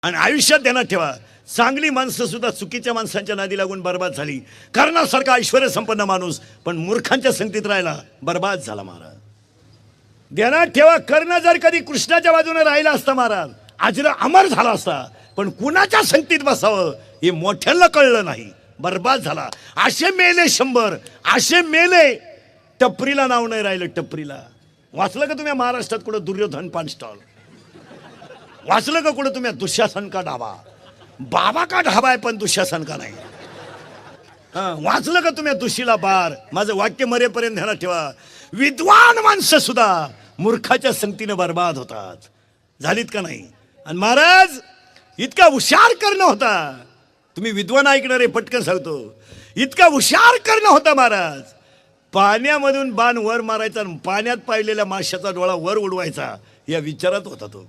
आणि आयुष्यात ध्यानात ठेवा, चांगली माणसं सुद्धा चुकीच्या माणसांच्या नादी लागून बर्बाद झाली. कर्णासारखा ऐश्वर्य संपन्न माणूस पण मूर्खांच्या संगतीत राहिला, बर्बाद झाला महाराज. ध्यानात ठेवा, कर्ण जर कधी कृष्णाच्या बाजूने राहिला असता महाराज, आजरा अमर झाला असता. पण कुणाच्या संगतीत बसावं हे मोठ्यांना कळलं नाही, बर्बाद झाला. असे मेले 100, असे मेले. टपरीला नाव नाही राहिलं. टपरीला वाचलं का तुम्ही महाराष्ट्रात कुठं दुर्योधन पान स्टॉल? वाचलं का कुठं तुम्ही दुःशासन का ढाबा? बाबा का ढाबा आहे पण दुःशासन का नाही? वाचलं का तुम्ही दुशीला बार? माझं वाक्य मरेपर्यंत ध्यानात ठेवा, विद्वान माणसं सुद्धा मूर्खाच्या संगतीने बर्बाद होतात. झालीत का नाही? आणि महाराज इतका हुशार करणं होता. तुम्ही विद्वान ऐकणारे पटकन सांगतो, इतका हुशार करणं होता महाराज. पाण्यामधून बाण वर मारायचा, पाण्यात पाहिलेल्या माशाचा डोळा वर उडवायचा, या विचारात होता तो.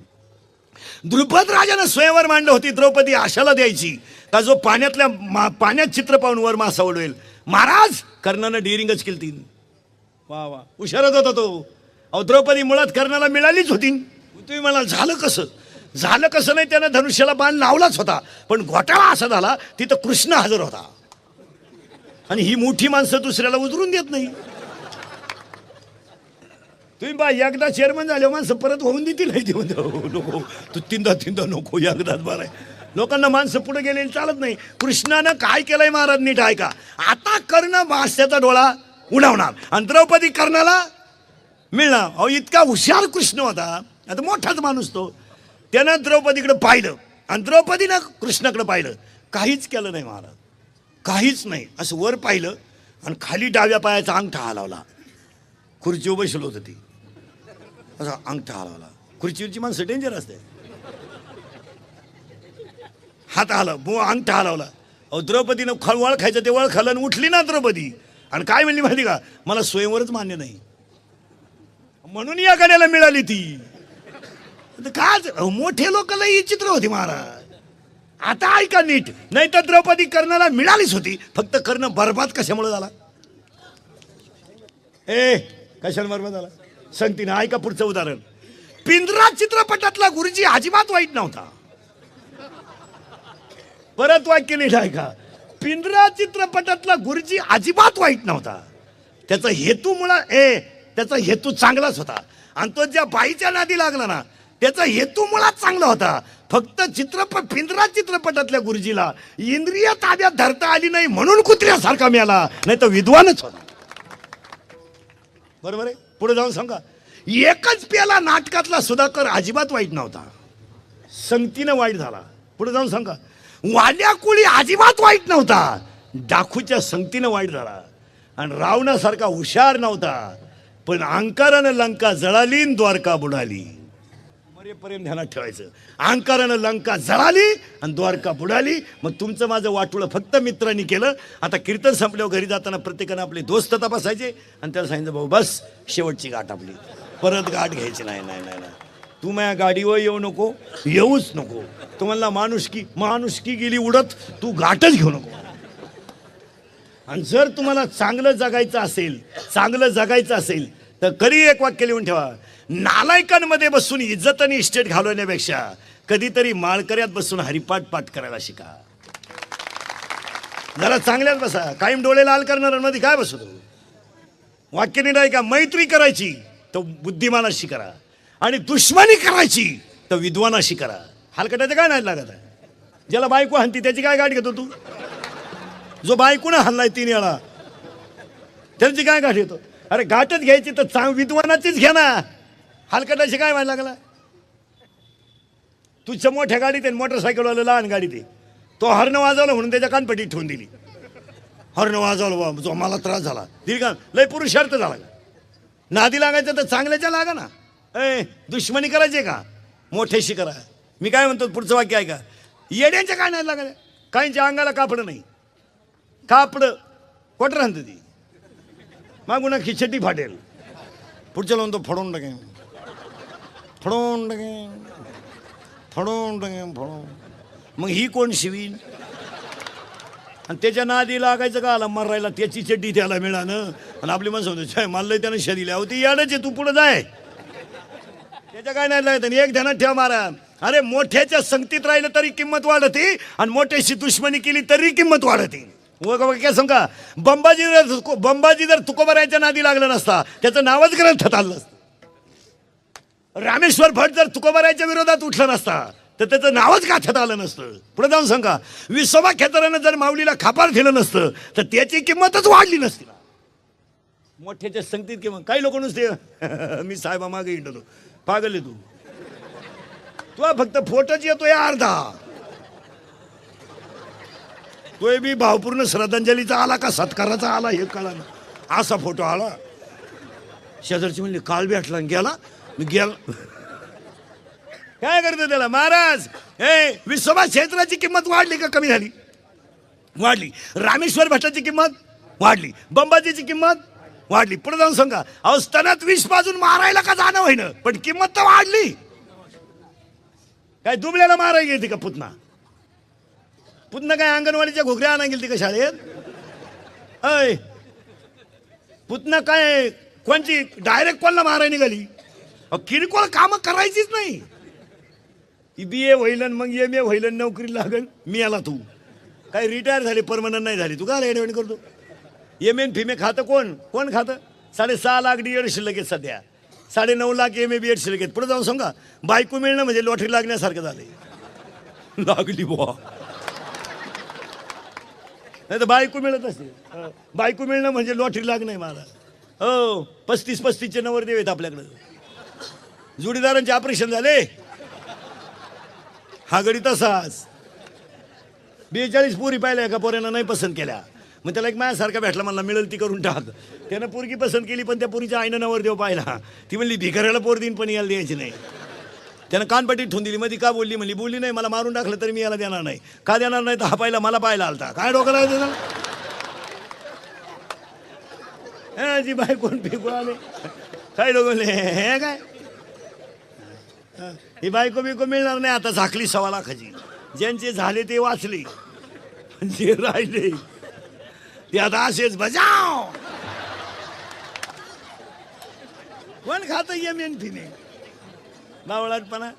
द्रुपद राजानं स्वयंवर मांडलं होती. द्रौपदी आशाला द्यायची का जो पाण्यात चित्र पाहून वर मासा उडवेल. महाराज कर्णानं डेअरिंगच केली तीन. वा वा, हुशारच होता तो. अहो द्रौपदी मुळात कर्णाला मिळालीच होती. तुम्ही मला झालं कसं? झालं कसं नाही, त्यानं धनुष्याला बाण लावलाच होता. पण घोटाळा असा झाला, तिथं कृष्ण हजर होता. आणि ही मोठी माणसं दुसऱ्याला उतरून देत नाही. तुम्ही बा एकदा चेअरमन झाले माणसं परत होऊन देतील नाही. नको तू तीनदा नको, एकदाच बरं आहे. लोकांना माणसं पुढे गेलेली चालत नाही. कृष्णानं काय केलंय महाराज नीट ऐका. आता कर्ण मास्याचा डोळा उडवणार आणि द्रौपदी कर्णाला मिळणार. अहो इतका हुशार कृष्ण होता. आता मोठाच माणूस तो. त्यानं द्रौपदीकडे पाहिलं आणि द्रौपदीनं कृष्णाकडे पाहिलं. काहीच केलं नाही महाराज, काहीच नाही. असं वर पाहिलं आणि खाली डाव्या पायाचा अंगठा हलवला. खुर्चीवर बसलो होतं ती, असा अंगठा हलवला. खुर्चीवरची माणसं डेंजर असते. हात हलव, अंगठा हलवला. अहो द्रौपदीनं वळ खायचं ते वळ खाल्लं आणि उठली ना द्रौपदी. आणि काय म्हणली माहिती का? मला स्वयंवरच मान्य नाही म्हणून या गाड्याला मिळाली ती. काय मोठे लोक लई चित्र होती महाराज. आता ऐका नीट, नाही तर द्रौपदी कर्णाला मिळालीच होती. फक्त कर्ण बर्बाद कशामुळे झाला? कशाला बर्बाद झाला सांगते ना, ऐका पुढचं उदाहरण. पिंजरा चित्रपटातला गुरुजी अजिबात वाईट नव्हता. परत वाक्य नीट ऐका. पिंजरा चित्रपटातला गुरुजी अजिबात वाईट नव्हता. त्याचा हेतू चांगलाच होता. आणि तो ज्या बाईच्या नादी लागला ना, त्याचा हेतू मुळात चांगला होता. फक्त पिंजरा चित्रपटातल्या गुरुजीला इंद्रिय ताब्यात धरता आली नाही म्हणून कुत्र्यासारखा मिळाला, नाही तर विद्वानच होता. बरोबर आहे? पुढे जाऊन सांगा. एकच प्याला नाटकातला सुधाकर अजिबात वाईट नव्हता, संगतीनं वाईट झाला. पुढे जाऊन सांगा. वाल्या कुळी अजिबात वाईट नव्हता, डाकूच्या संगतीनं वाईट झाला. आणि रावणासारखा हुशार नव्हता, पण अहंकारानं लंका जळाली आणि द्वारका बुडाली. मरेपर्यंत ध्यानात ठेवायचं. अहंकारानं लंका जळाली आणि द्वारका बुडाली. मग तुमचं माझं वाटोळं फक्त मित्रांनी केलं. आता कीर्तन संपल्यावर घरी जाताना प्रत्येकानं आपले दोस्त तपासायचे आणि त्याला सांगितलं, भाऊ बस शेवटची गाठ आपली, परत गाठ घ्यायची नाही. नाही नाही नाही, तू माझ्या गाडीवर येऊ नको, येऊच नको. तुम्हाला माणुसकी गेली उडत, तू गाठच घेऊ नको. आणि जर तुम्हाला चांगलं जगायचं असेल तर कधी एक वाक्य लिहून ठेवा. नालायकांमध्ये बसून इज्जत आणि इस्टेट घालवण्यापेक्षा कधीतरी माळकऱ्यात बसून हरिपाठ पाठ करायला शिका. जरा चांगल्यात बसा. कायम डोळे लाल करणाऱ्यांमध्ये काय बसतो? वाक्य नाही का? मैत्री करायची तर बुद्धिमानाशी करा आणि दुश्मनी करायची तर विद्वानाशी करा. हलकटाचं काय नाही लागत आहे. ज्याला बायको हाणती त्याची काय गाठ घेतो तू? जो बायकोनं हाणलाय 3 वेळा त्याची काय गाठ घेतो? अरे गाठच घ्यायची तर विद्वानाचीच घ्या ना. हलकटाशी काय व्हायला लागला? तुझ्या मोठ्या गाडीत आहे, मोटरसायकलवाला लहान गाडीत आहे. तो हॉर्न वाजवला म्हणून त्याच्या कानपट्टीत ठेवून दिली. हॉर्न वाजवला, जो मला त्रास झाला दिली का? लय पुरुषार्थ झाला का? नादी लागायचं तर चांगल्याच्या लागा ना. दुश्मनी करायची का? मोठ्याशी करा. मी काय म्हणतो पुढचं वाक्य आहे का? येड्यांच्या काय नाही लागल्या. काहींच्या अंगाला कापड नाही, कापड कोटर आणतं ती मागून खिचटी फाटेल. पुढच्या लावून तो फोडून टाकेन. मग ही कोण शिवीन? आणि त्याच्या नादी लागायचं का? आला मरायला त्याची चड्डी त्याला मिळालं आणि आपली माणसं म्हणतो मला त्यानं शरीला होती याडच आहे, तू पुढे जाय. त्याच्या काय नाही लागत. एक ध्यानात ठेवा महाराज, अरे मोठ्याच्या संगतीत राहिलं तरी किंमत वाढते आणि मोठ्याशी दुश्मनी केली तरी किंमत वाढते. काय सांगा, बंबाजी जर तुकोबारायच्या नादी लागला नसता त्याचं नावच ग्रंथात आलं नसतं. रामेश्वर भट जर तुकोबारायच्या विरोधात उठला नसता तर त्याचं नावच गाठ्यात आलं नसतं. पुढे जाऊन सांगा, विसोबा खेतरानं जर माऊलीला खापार दिलं नसतं तर त्याची किंमतच वाढली नसती. मोठ्याच्या संगतीत किंमत. काही लोक नुसते मी साहेबा मागे हिंडतो, पागल आहे तू फक्त फोटोच येतोय अर्धा, तोय बी भावपूर्ण श्रद्धांजलीचा आला का सत्काराचा आला हे कळा ना. असा फोटो आला, शेजारची म्हणली काल भेटला गेला गेला. काय करतो त्याला महाराज. हे विसोबा क्षेत्राची किंमत वाढली का कमी झाली? वाढली. रामेश्वर भट्टाची किंमत वाढली, बंबाजीची किंमत वाढली. पुढे जाऊन सांगा, अहो स्तनात विष पाजून मारायला का जाणं होईना पण किंमत तर वाढली. काय दुबल्याला मारायला गेली का पुतना? पुतना काय अंगणवाडीच्या घोगऱ्या आणा गेली का शाळेत? अय पुतना काय कोणची डायरेक्ट कोणला मारायला निघाली? किरकोळ कामं करायचीच नाही. BA होईलन मग MA होईलन, नोकरी लागल. मी आला तू काय रिटायर झाली परमनंट नाही झाली, तू काय रेडमेंट करतो? MA फिमे खातं कोण खातं? 6.5 लाख DED शिल्लक आहेत सध्या, 9.5 लाख MA BEd शिल्लक आहेत. पुढे जाऊन सांगा, बायको मिळणं म्हणजे लॉटरी लागण्यासारखं झालंय. लागली बुवा, नाही तर बायको मिळत असते. बायको मिळणं म्हणजे लॉटरी लागणं मला. हो 35-35चे नवरदेव आहेत आपल्याकडं. जोडीदारांचे ऑपरेशन झाले, हा गडी तसाच. 42 पोरी पाहिल्या का पोऱ्यानं नाही पसंत केल्या, मग त्याला एक माझ्यासारखा भेटला, मला मिळेल ती करून टाक. त्यानं पोरगी पसंत केली पण त्या पोरीच्या आईनं नवरदेव पाहिला. ती म्हणली भिकाऱ्याला पोर देईन पण याला द्यायची नाही. त्यानं कानपट्टी ठेवून दिली. मध्ये का बोलली? म्हणली बोलली नाही, मला मारून टाकलं तरी मी याला देणार नाही. का देणार नाही? तर हा पाहिला मला पाहायला आलता. काय डोक्याला देणार? जी बाई कोण फेकू आले काही लोक हे काय ही बायको बिको मिळणार नाही. आता झाकली 1.25 लाखाची. ज्यांचे झाले ते वाचले, जे राहिले ते आता असेच बजाव. कोण खात MN फिमे? बावळाटपणा.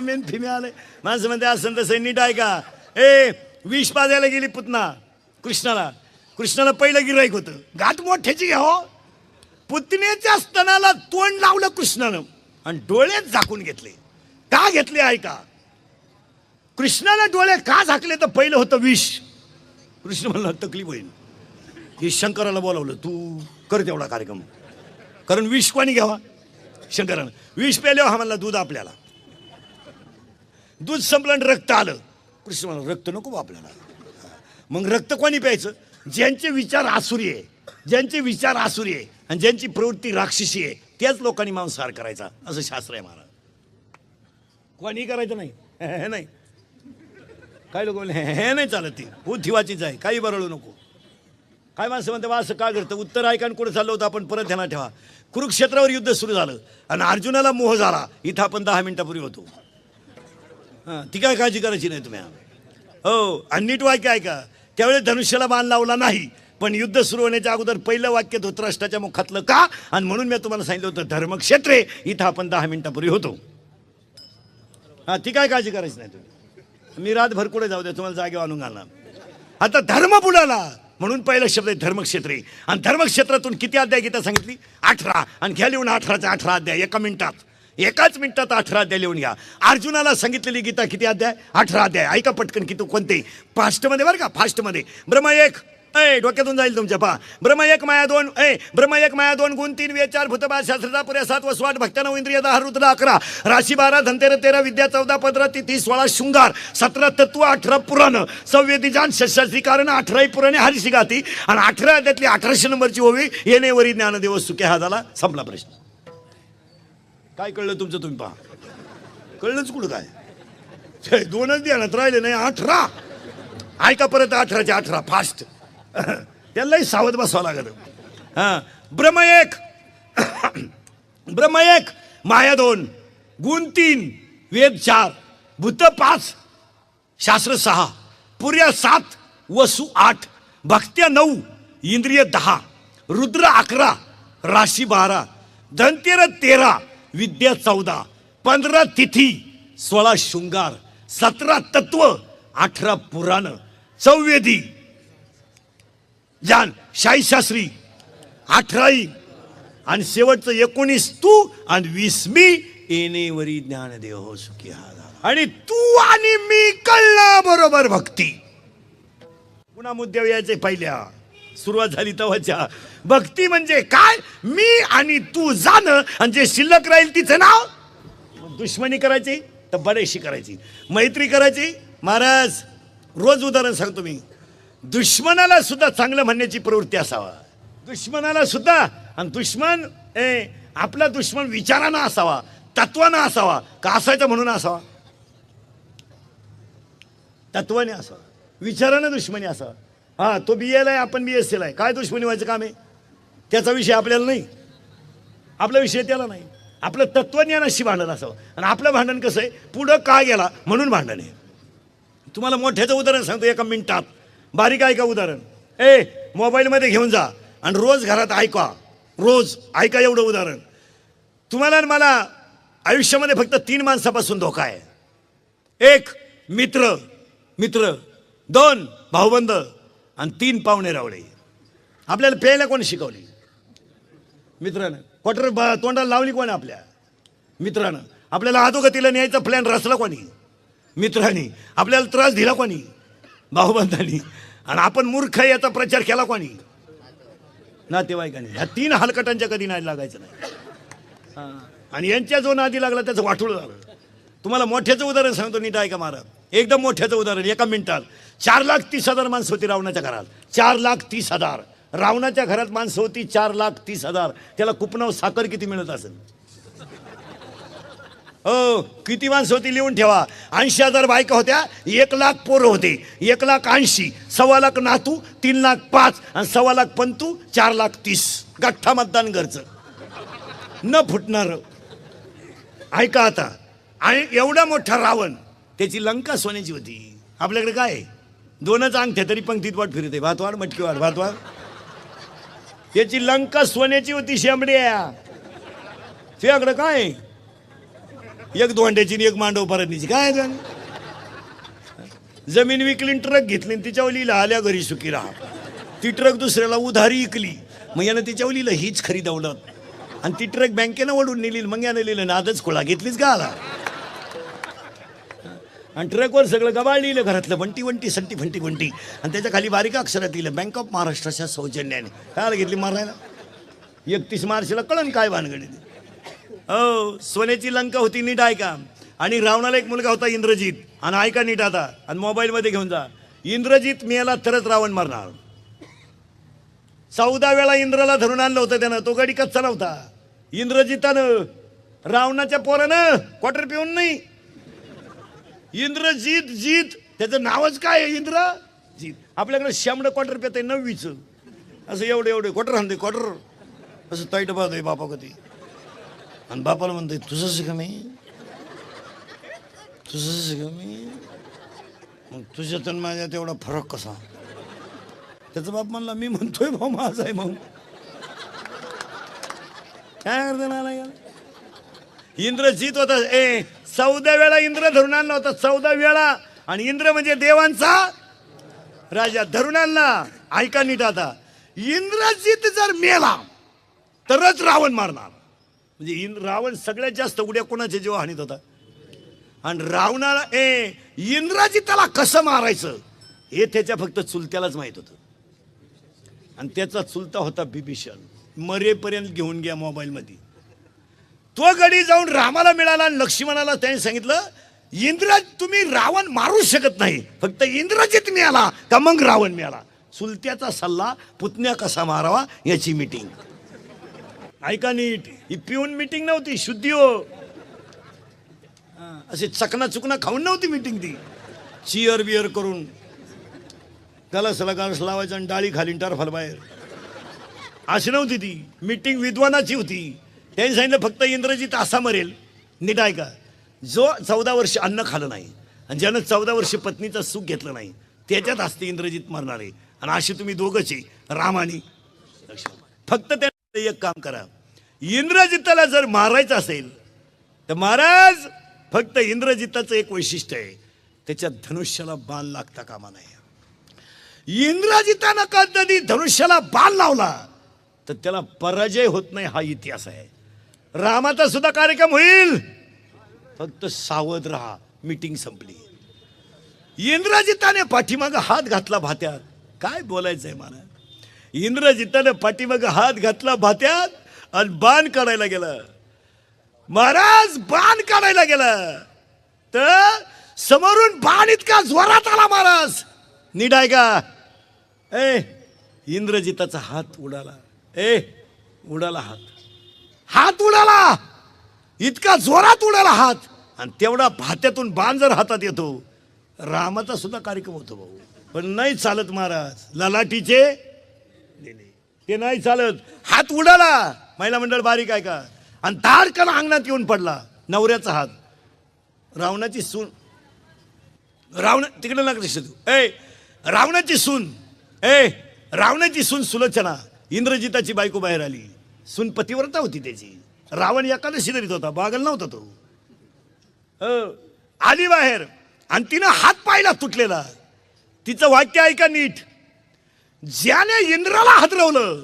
MN फिमे आले. माणसं म्हणते असं तसं नीट आहे का? विष पाजायला गेली पुतना कृष्णाला पहिलं गिराईक होतं. गाठ मोठ्याची घ्यावं. पुतण्याच्या स्तनाला तोंड लावलं कृष्णानं आणि डोळेच झाकून घेतले. का घेतले ऐका. कृष्णाला डोळे का झाकले तर पहिलं होतं विष. कृष्ण म्हणला तकलीफ होईल. हे शंकराला बोलावलं, तू कर तेवढा कार्यक्रम. कारण विष कोणी घ्यावा? शंकरानं. विष प्यायल्यावर हा म्हणला दूध आपल्याला. दूध संपलं आणि रक्त आलं. कृष्ण म्हणला रक्त नको बा आपल्याला. मग रक्त कोणी प्यायचं? ज्यांचे विचार आसुरी आहे, आणि ज्यांची प्रवृत्ती राक्षसी आहे त्याच लोकांनी मांसाहार करायचा असं शास्त्र आहे महाराज. कोणी करायचं नाही. हे नाही. काय लोक हे नाही चालत. ती बुद्धिवाचीच आहे, काही बरळू नको. काय माणसं म्हणते बा असं का करतं? उत्तर ऐका कुठे चाललं होतं आपण परत ध्यानात ठेवा. कुरुक्षेत्रावर युद्ध सुरू झालं आणि अर्जुनाला मोह झाला. इथं आपण 10 मिनिटापूर्वी होतो. ती काय काळजी करायची नाही तुम्ही. हो आणि नीट वाक्य ऐका. त्यावेळेस धनुष्याला बाण लावला नाही, पण युद्ध सुरू होण्याच्या अगोदर पहिलं वाक्य धृतराष्ट्राच्या मुखातलं का? आणि म्हणून मी तुम्हाला सांगितलं होतं धर्मक्षेत्रे इथं आपण 10 मिनिटापूर्वी होतो. ती काय काळजी करायची नाही तुम्ही. मी रातभर कुठे जाऊ द्या, तुम्हाला जागेवर आणून घालणार. आता धर्म बुडाला म्हणून पहिला शब्द आहे धर्मक्षेत्रे. आणि धर्मक्षेत्रातून किती अध्याय गीता सांगितली? 18. आणि घ्या लिहून 18चा 18 अध्याय एकाच मिनिटात 18 अध्याय लिहून घ्या. अर्जुनाला सांगितलेली गीता किती अध्याय? 18 अध्याय. ऐका पटकन किती कोणते फास्टमध्ये बरं का. फास्टमध्ये ब्रह्म 1 डोक्यातून जाईल तुमच्या. पहा ब्रह्म 1 माया 2 ब्रह्म 1 माया 2 गुण 3 वेद 4 भूतबाद शास्त्रता पुऱ्या 7 वसवाट भक्त्यानव इंद्रिय 10 रुद्र 11 राशी 12 धनतेर 13 विद्या 14 15 तिथी 16 शृंगार 17 तत्व 18 पुराण संवेदीजान षष्ठाची कारण 18 पुराणे हरिशी गाती आणि 18 अध्यातली 1800 नंबरची ओवी येणेवरी ज्ञानदेव सुखे हा झाला. संपला प्रश्न. काय कळलं तुमचं? तुम्ही पहा. कळलंच कुठं काय? 2च ध्यानात राहिले नाही 18. ऐका परत 18चे 18 फास्ट. त्यालाही सावध बसावं लागत. ब्रह्म 1 माया 2 गुण 3 वेद 4 भूत 5 शास्त्र 6 पुऱ्या 7 वसु 8 भक्त्या 9 इंद्रिय 10 रुद्र 11 राशी 12 धनतेर 13 विद्या 14 15 तिथी 16 शृंगार, 17 तत्व, 18 पुराण, 14 ज्ञान शाहीशास्त्री, 18 आणि शेवटचं 19 तू आणि 20 मी, येणेवरी ज्ञान देहो सुखी हा झाला. आणि तू आणि मी कळला बरोबर भक्ती. पुन्हा मुद्द्यावर यायचे. पहिल्या सुरुवात झाली तेव्हाच्या भक्ती म्हणजे काय, मी आणि तू जाणं, आणि जे शिल्लक राहील तिचं नाव. दुश्मनी करायची तर बरेचशी करायची, मैत्री करायची. महाराज रोज उदाहरण सांगतो मी, दुश्मनाला सुद्धा चांगलं म्हणण्याची प्रवृत्ती असावा, दुश्मनाला सुद्धा. आणि दुश्मन आपला दुश्मन विचारानं असावा, तत्वानं असावा का असायचं म्हणून असावा, तत्वाने असावा, विचारानं दुश्मनी असावा. हा तो BA ला आहे, आपण BSc ला आहे, काय दुश्मनी व्हायचं काम आहे. त्याचा विषय आपल्याला नाही, आपला विषय त्याला नाही. आपलं तत्वज्ञानाशी भांडण असावं. आणि आपलं भांडण कसं आहे, पुढं का गेला म्हणून भांडण आहे. तुम्हाला मोठ्याचं उदाहरण सांगतो एका मिनिटात, बारीक ऐका उदाहरण. मोबाईलमध्ये घेऊन जा आणि रोज घरात ऐका, रोज ऐका एवढं उदाहरण. तुम्हाला आणि मला आयुष्यामध्ये फक्त 3 माणसापासून धोका आहे. 1 मित्र, 2 भाऊबंद आणि 3 पाहुणे रावळे. आपल्याला प्यायला कोणी शिकवली? मित्रानं. क्वार्टर तोंडाला लावली कोणी? आपल्या मित्रानं. आपल्याला अधोगतीला न्यायचा प्लॅन रचला कोणी? मित्रांनी. आपल्याला त्रास दिला कोणी? भाऊबंधांनी. आणि आपण मूर्ख याचा प्रचार केला कोणी? नातेवाईकांनी. ह्या 3 हलकटांच्या कधी नादी लागायचं नाही. आणि यांच्या जो नादी लागला त्याचं वाटोळ झालं. तुम्हाला मोठ्याचं उदाहरण सांगतो, नीट ऐका महाराज, एकदम मोठ्याचं उदाहरण एका मिनिटात. 4,30,000 माणसं होती रावणाच्या घरात. 4,30,000 रावणाच्या घरात माणसं होती. 4,30,000. त्याला कुपनाव साखर किती मिळत असेल? हो, किती माणसं होती लिहून ठेवा. 80,000 बायका होत्या, 1,00,000 पोरं होते. 1,80,000, 1,25,000 नातू, 3,05,000 आणि 1,25,000 पंतू, 4,30,000. गठ्ठा मतदान घरचं न फुटणार. ऐका आता. आणि एवढा मोठा रावण, त्याची लंका सोन्याची होती. आपल्याकडे काय 2च अंगठ्या तरी पंक्तीत वाट फिरते, भातवाड मटकीवाड भातवाड. त्याची लंका सोन्याची होती. शेंबड्या त्याकडे काय 1 धोंड्याची 1 मांडव परतनीची. काय जमीन विकली, ट्रक घेतली, तिच्यावर लिहिलं आल्या घरी सुखी राहा. ती ट्रक दुसऱ्याला उधारी विकली, मग यानं तिच्यावर लिहिलं हीच खरी दौलत. आणि ती ट्रक बँकेनं वडून नेली, मग यानं लिहिलं नादच खोळा. घेतलीच का आला? आणि ट्रकवर सगळं गबाळ लिहिलं घरातलं, बंटी वंटी संटी फंटी गुंटी. आणि त्याच्या खाली बारीक अक्षरात लिहिलं बँक ऑफ महाराष्ट्राच्या सौजन्याने. काय घेतली मारायला? 31 मार्चला कळण काय भानगडी. हो, सोन्याची लंका होती. नीट ऐका. आणि रावणाला एक मुलगा होता इंद्रजित. आणि ऐका नीट आता, आणि मोबाईलमध्ये घेऊन जा. इंद्रजित मेला तरच रावण मरणार. 14 वेळा इंद्राला धरून आणलं होतं त्यानं. तो गडी कच्चा नव्हता. इंद्रजितानं रावणाच्या पोरानं क्वार्टर पिऊन नाही. इंद्रजित जीत, त्याचं नावच काय आहे? इंद्रजित. आपल्याकडे शेंबडं क्वार्टर पेत आहे 9वीचं. असं एवढे क्वार्टर आणते, क्वार्टर असं ताईट बात आहे बापा कधी. आणि बापाला म्हणतोय तुझंच का मी, तुझंच का मी. मग तुझ्यात आणि माझ्यात एवढा फरक कसा? त्याचा बाप म्हणला मी म्हणतोय भाऊ माझा आहे. मग काय करते ना? इंद्रजित होता. 14 वेळा इंद्र धरून आणला होता. 14 वेळा. आणि इंद्र म्हणजे देवांचा राजा. धरून आणला. ऐका नीट आता. इंद्रजित जर मेला तरच रावण मारणार. म्हणजे रावण सगळ्यात जास्त उड्या कोणाच्या जेव्हा हानीत होता. आणि रावणाला इंद्रजिताला कसं मारायचं हे त्याच्या फक्त चुलत्यालाच माहित होतं. आणि त्याचा चुलता होता बिभीषण. मरेपर्यंत घेऊन घ्या मोबाईलमध्ये. तो गडी जाऊन रामाला मिळाला. आणि लक्ष्मणाला त्याने सांगितलं तुम्ही रावण मारू शकत नाही, फक्त इंद्रजित मिळाला का मग रावण मिळाला. चुलत्याचा सल्ला, पुतण्या कसा मारावा याची मीटिंग. ऐका नीट. ही पिऊन मीटिंग नव्हती, शुद्धी हो. असे चकना चुकना खाऊन नव्हती मीटिंग ती. चिअर बिअर करून गलासला गालस लावायचं आणि डाळी खाली टरफाल बाहेर. अशी नव्हती ती मीटिंग. विद्वानाची होती. त्यांनी सांगितलं फक्त इंद्रजित असा मरेल. नीट ऐका. जो 14 वर्ष अन्न खाल्लं नाही आणि ज्यानं 14 वर्ष पत्नीचं सुख घेतलं नाही त्याच्यात असते इंद्रजित मरणार आहे. आणि असे तुम्ही दोघंच आहे, राम आणि लक्ष्मण. फक्त त्याने एक काम करा. इंद्रजिताला जर मारायचं असेल तर महाराज फक्त इंद्रजिताचं एक वैशिष्ट्य आहे, त्याच्या धनुष्याला बाण लागता कामा नये. इंद्रजितानं कधी धनुष्याला बाण लावला तर त्याला पराजय होत नाही, हा इतिहास आहे. रामाचा सुद्धा कार्यक्रम होईल, फक्त सावध राहा. मीटिंग संपली. इंद्रजिताने पाठीमाग हात घातला भात्यात. काय बोलायचंय मला. इंद्रजिताने पाठीमाग हात घातला भात्यात आणि बाण काढायला गेला. महाराज बाण काढायला गेला तर समोरून बाण इतका जोरात आला महाराज. नीट आहे का. इंद्रजिताचा हात उडाला. उडाला हात उडाला. इतका जोरात उडाला हात. आणि तेवढा भात्यातून बाण जर हातात येतो, रामाचा सुद्धा कार्यक्रम होतो भाऊ. पण नाही चालत महाराज. ललाटीचे ते नाही चालत. हात उडाला. महिला मंडळ बारीक आहे का. आणि तारकन अंगणात येऊन पडला. नवऱ्याचा हात. रावणाची सून. तिकडे लागले तू. रावणाची सून सुलोचना, इंद्रजिताची बायको बाहेर आली. सून पतिव्रता होती त्याची. रावण एकादशी धरीत होता, बागल नव्हता तो. आली बाहेर आणि तिनं हात पाहिला तुटलेला. तिचं वाक्य ऐका नीट. ज्याने इंद्राला हादरवलं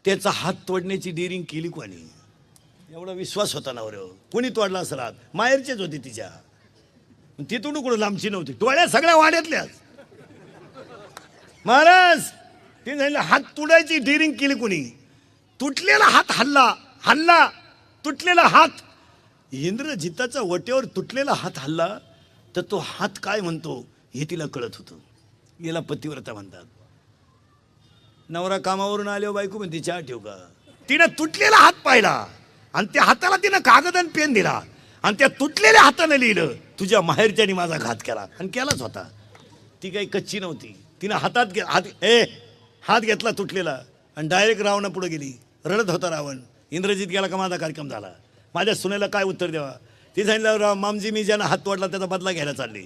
त्याचा हात तोडण्याची डिरिंग केली कोणी. एवढा विश्वास होता नवऱ्यावर. कोणी तोडला असं राहत. माहेरचेच होते तिच्या. तिथून कुठं लांबची नव्हती. टोळ्या सगळ्या वाड्यातल्याच. महाराज तिने सांगितलं हात तोडायची डिरिंग केली कोणी. तुटलेला हात हल्ला तुटलेला हात. इंद्रजिताचा वटेवर तुटलेला हात हल्ला तर तो हात काय म्हणतो हे तिला कळत होतं. याला पतिव्रता म्हणतात. नवरा कामावरून आल्यावर बायको म्हणते चहा ठेव का. तिनं तुटलेला हात पाहिला आणि त्या हाताला तिनं कागद आणि पेन दिला आणि त्या तुटलेल्या हाताने लिहिलं तुझ्या माहेरच्याने माझा घात केला. आणि केलाच होता. ती काही कच्ची नव्हती. तिनं हात घेतला तुटलेला आणि डायरेक्ट रावणा पुढे गेली. रडत होता रावण. इंद्रजित गेला का माझा कार्यक्रम झाला. माझ्या सुनेला काय उत्तर द्यावा. ती सांगितलं मामजी मी ज्यानं हात तोडला त्याचा बदला घ्यायला चालली.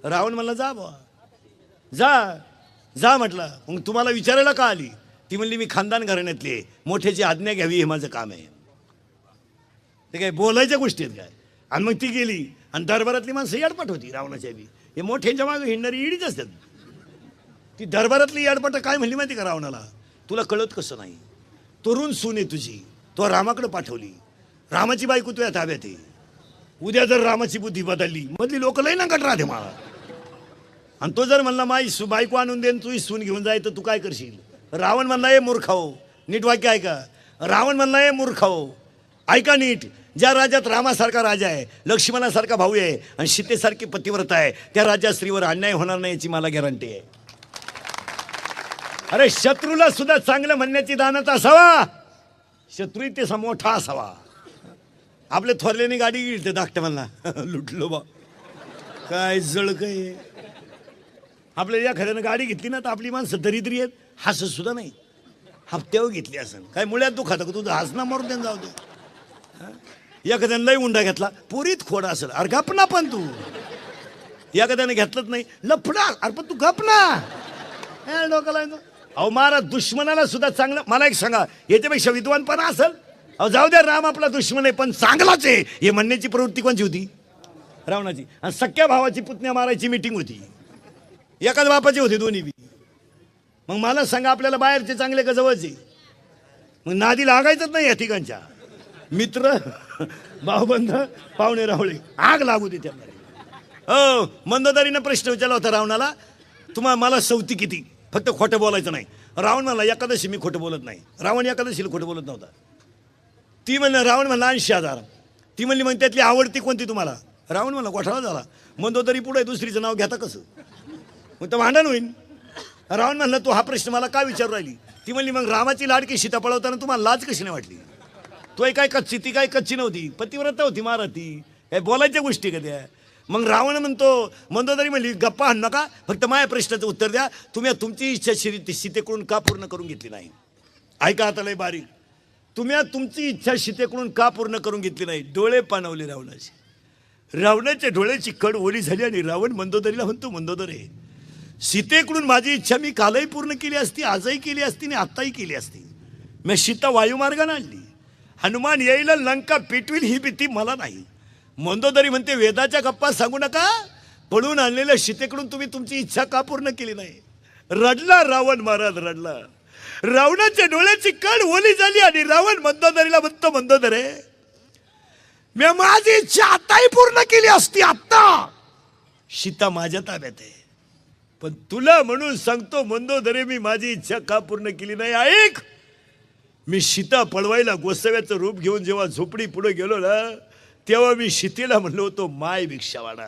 रावण म्हणला जा बा जा म्हटलं. मग तुम्हाला विचारायला का आली. ती म्हणली मी खानदान घराण्यातली आहे, मोठ्याची आज्ञा घ्यावी हे माझं काम आहे. ते काय बोलायच्या गोष्टी आहेत काय. आणि मग ती गेली आणि दरबारातली माणसं याडपाट होती रावणाच्या बी. हे मोठ्यांच्या मागे हिंडणारी ईडीच असतात. ती दरबारातली याडपाट काय म्हणली माहिती का रावणाला. तुला कळत कसं नाही. तरुण सून आहे तुझी, तो रामाकडे पाठवली. रामाची बायको तुझ्या ताब्यात आहे. उद्या जर रामाची बुद्धी बदलली मधली लोक लई नंकट राहते मला. आणि तो जर म्हणला माई बायको आणून देन तुझी सून घेऊन जाय तर तू काय करशील. रावण म्हणला हे मूर्खाओ. नीट वाक्य ऐका. रावण म्हणला हे मूर्खाओ ऐका नीट. ज्या राज्यात रामासारखा राजा आहे, लक्ष्मणासारखा भाऊ आहे आणि सीतेसारखी पतिव्रता आहे त्या राज्यात स्त्रीवर अन्याय होणार नाही याची मला गॅरंटी आहे. अरे शत्रूला सुद्धा चांगलं म्हणण्याची दानत असावा. शत्रू ते मोठा असावा. आपल्या थोरल्याने गाडी गेली ते धाकट्या म्हणला लुटलो बा काय जळ काय. आपल्या या खऱ्यानं गाडी घेतली ना तर आपली माणसं दरिद्री आहेत. हसत सुद्धा नाही. हप्त्यावर घेतली असं काय मुळ्यात दुखात का तुझं हसना मारून त्यांना जाऊ दे. एखाद्यानं लई उंडा घेतला पुरीत खोडा असेल. अरे गपना पण तू. एखाद्याने घेतलंच नाही लफडा. अरे पण तू गपना डोकाला. अहो महाराज दुश्मनाला सुद्धा चांगलं. मला एक सांगा याच्यापेक्षा विद्वानपणा असेल. अहो जाऊ द्या राम आपला दुश्मन आहे पण चांगलाच आहे हे म्हणण्याची प्रवृत्ती कोणची होती. रावणाची. आणि सख्या भावाची पुतण्या मारायची मीटिंग होती. एकाच बापाची होती दोन्ही बी. मग मला सांगा आपल्याला बाहेरचे चांगले का जवळचे. मग नादी लागायचंच नाही या ठिकाणच्या. मित्र भाऊबंध पाहुणे रावळे आग लागू दे त्यांना. हो मंदोदरीनं प्रश्न विचारला होता रावणाला मला सवती किती. फक्त खोटं बोलायचं नाही. रावण म्हणला एकादशी मी खोटं बोलत नाही. रावण एकादशीला खोटं बोलत नव्हता. ती म्हणलं रावण म्हणला 80,000. ती म्हणली मग त्यातली आवडती कोणती तुम्हाला. रावण म्हणला गोठाळा झाला. मंदोदरी पुढे दुसरीचं नाव घेता कसं. मग तर भांडण होईल. रावण म्हणला तू हा प्रश्न मला का विचारू राहिली. ती म्हणली मग रामाची लाडकी सीता पळवताना तुम्हाला लाज कशी नाही वाटली. तो काय कच्ची ती काय कच्ची नव्हती पतिव्रता होती महाराज. ती काय बोलायच्या गोष्टी का त्या. मग रावण म्हणतो मंदोदरी म्हणली गप्पा हाण नका फक्त माझ्या प्रश्नाचं उत्तर द्या. तुम्ही तुमची इच्छा सीतेकडून का पूर्ण करून घेतली नाही. ऐका आता लय बारीक. तुम्ही तुमची इच्छा सीतेकडून का पूर्ण करून घेतली नाही. डोळे पाणवले रावणाचे. रावणाच्या डोळ्याची कड ओली झाली आणि रावण मंदोदरीला म्हणतो मंदोदरी सीतेकडून माझी इच्छा मी कालही पूर्ण केली असती, आजही केली असती आणि आत्ताही केली असती. मी सीता वायुमार्गाने आणली. हनुमान येईल लंका पेटविल ही भीती मला नाही. मंदोदरी म्हणते वेदाच्या गप्पा सांगू नका, पळून आणलेल्या सीतेकडून तुम्ही तुमची इच्छा का पूर्ण केली नाही. रडला रावण महाराज, रडला. रावणाच्या डोळ्याची कड ओली झाली आणि रावण मंदोदरीला म्हणतो, मंदोदरे मी माझी इच्छा आताही पूर्ण केली असती, आत्ता सीता माझ्या ताब्यात आहे, पण तुला म्हणून सांगतो मंदोदरे मी माझी इच्छा का पूर्ण केली नाही. ऐक, मी सीता पळवायला गोसाव्याचं रूप घेऊन जेव्हा झोपडी पुढे गेलो ना, तेव्हा मी सीतेला म्हणलो होतो, माय भिक्षावाडा,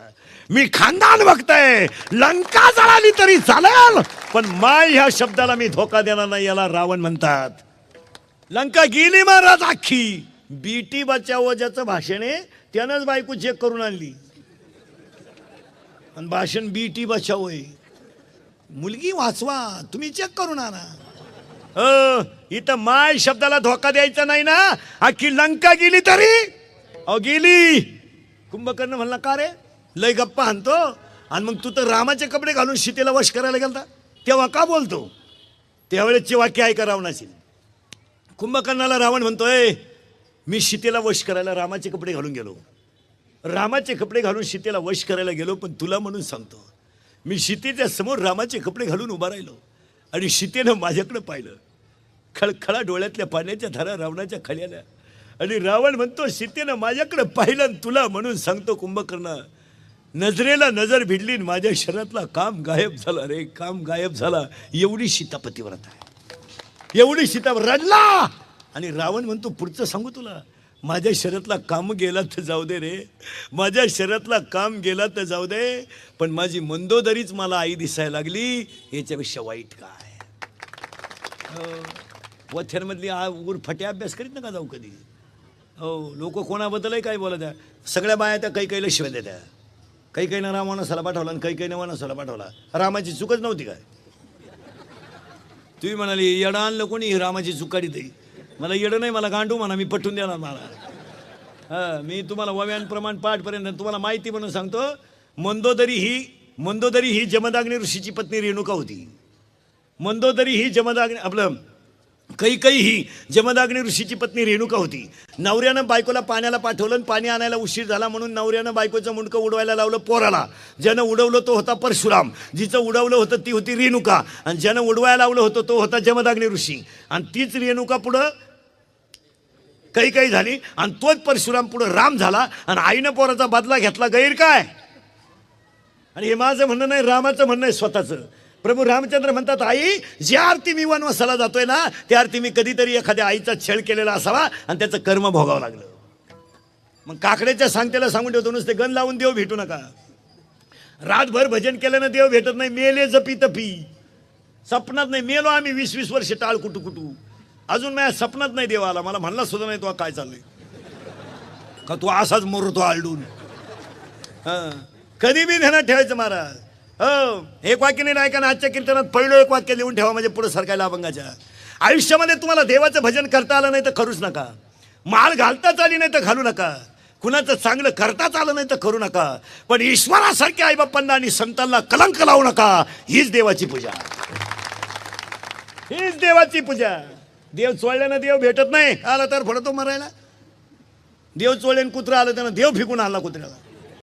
मी खानदान बघताय, लंका जळाली तरी चालेल, पण माय ह्या शब्दाला मी धोका देणार नाही. याला रावण म्हणतात. लंका गेली महाराज अख्खी. बीटी बचाओ ज्याचं भाषण आहे त्यानंच बायको चेक करून आणली, आणि भाषण बीटी बचाओ आहे. मुलगी वाचवा, तुम्ही चेक करून आणा. इथं माय शब्दाला धोका द्यायचा नाही ना. अख्खी लंका गेली तरी अहो गेली. कुंभकर्ण म्हणला, का रे लय गप्पा आणतो, आणि मग तू तर रामाचे कपडे घालून सीतेला वश करायला गेलता, तेव्हा का बोलतो. त्यावेळेसचे वाक्य ऐका रावणाची. कुंभकर्णाला रावण म्हणतोय, मी सीतेला वश करायला रामाचे कपडे घालून गेलो, रामाचे कपडे घालून सीतेला वश करायला गेलो, पण तुला म्हणून सांगतो, मी सीतेच्या समोर रामाचे कपडे घालून उभा राहिलो आणि सीतेनं माझ्याकडे पाहिलं. खळखळा डोळ्यातल्या पाण्याच्या धारा रावणाच्या खाली आल्या, आणि रावण म्हणतो, सीतेनं माझ्याकडे पाहिलं आणि तुला म्हणून सांगतो कुंभकर्ण, नजरेला नजर भिडली, माझ्या शरीरातला काम गायब झाला रे, काम गायब झाला. एवढी सीता पतिव्रता आहे, एवढी सीता. रडला. आणि रावण म्हणतो, पुढचं सांगू तुला, माझ्या शरीरातला काम गेला तर जाऊ दे रे, माझ्या शरीरातला काम गेला तर जाऊ दे, पण माझी मंदोदरीच मला आई दिसायला लागली, याच्यापेक्षा वाईट काय. वथ्यांमधली उर फटे अभ्यास करीत नका जाऊ कधी. हो, लोक कोणाबद्दलही काय बोलत आहे. सगळ्या बाया त्या काही काहीला शिवाय देत्या. काही काहीनं राम वनसाला पाठवला आणि काही काहीनं वनसाला पाठवला. रामाची चूकच नव्हती काय. तुम्ही म्हणाली येडं आणलं कोणी, रामाची चूक काढी देई. मला येडं नाही, मला गांडू म्हणा, मी पटवून देणार मला. मी तुम्हाला वव्यान प्रमाण पाठपर्यंत तुम्हाला माहिती म्हणून सांगतो. मंदोदरी ही जमदाग्नी ऋषीची पत्नी रेणुका होती. मंदोदरी ही कैकई ही जमदाग्नी ऋषीची पत्नी रेणुका होती. नवऱ्यानं बायकोला पाण्याला पाठवलं आणि पाणी आणायला उशीर झाला म्हणून नवऱ्यानं बायकोचं मुंडकं उडवायला लावलं पोराला. ज्यानं उडवलं तो होता परशुराम, जिचं उडवलं होतं ती होती रेणुका, आणि ज्यानं उडवायला लावलं होतं तो होता जमदाग्नी ऋषी. आणि तीच रेणुका पुढं कैकई झाली, आणि तोच परशुराम पुढं राम झाला, आणि आईनं पोराचा बदला घेतला. गैर काय. आणि हे माझं म्हणणं नाही, रामाचं म्हणणं आहे स्वतःचं. प्रभू रामचंद्र म्हणतात, आई ज्या आरती मी वनवासाला जातोय ना, त्या आरती मी कधीतरी एखाद्या आईचा छळ केलेला असावा आणि त्याचं कर्म भोगावं लागलं. मग काकड्याच्या सांगतेला सांगून ठेवतो, नुसते गण लावून देव भेटू नका. रातभर भजन केल्यानं देव भेटत नाही. मेले जपी तपी, सपनात नाही. मेलो आम्ही 20-20 वर्ष टाळ कुटू, अजून माझ्या सपनात नाही देव आला. मला म्हणला सुद्धा नाही तो काय चाललंय का, तू असाच मोरतो आलडून. कधी बी ध्यानात ठेवायचं महाराज. हो, एक वाक्य नाही ऐका ना, आजच्या कीर्तनात पहिलं एक वाक्य लिहून ठेवा, म्हणजे पुढे सरकायला अभंगाच्या. आयुष्यामध्ये तुम्हाला देवाचं भजन करता आलं नाही तर करूच नका. माळ घालताच आली नाही तर घालू नका. कुणाचं चांगलं करताच आलं नाही तर करू नका. पण ईश्वरासारख्या आईबापांना आणि संतांना कलंक लावू नका. हीच देवाची पूजा, हीच देवाची पूजा. देव चोळल्यानं देव भेटत नाही. आला तर फडतो मरायला. देव चोळल्यानं कुत्रा आलं त्यानं देव फिकून आला कुत्र्याला.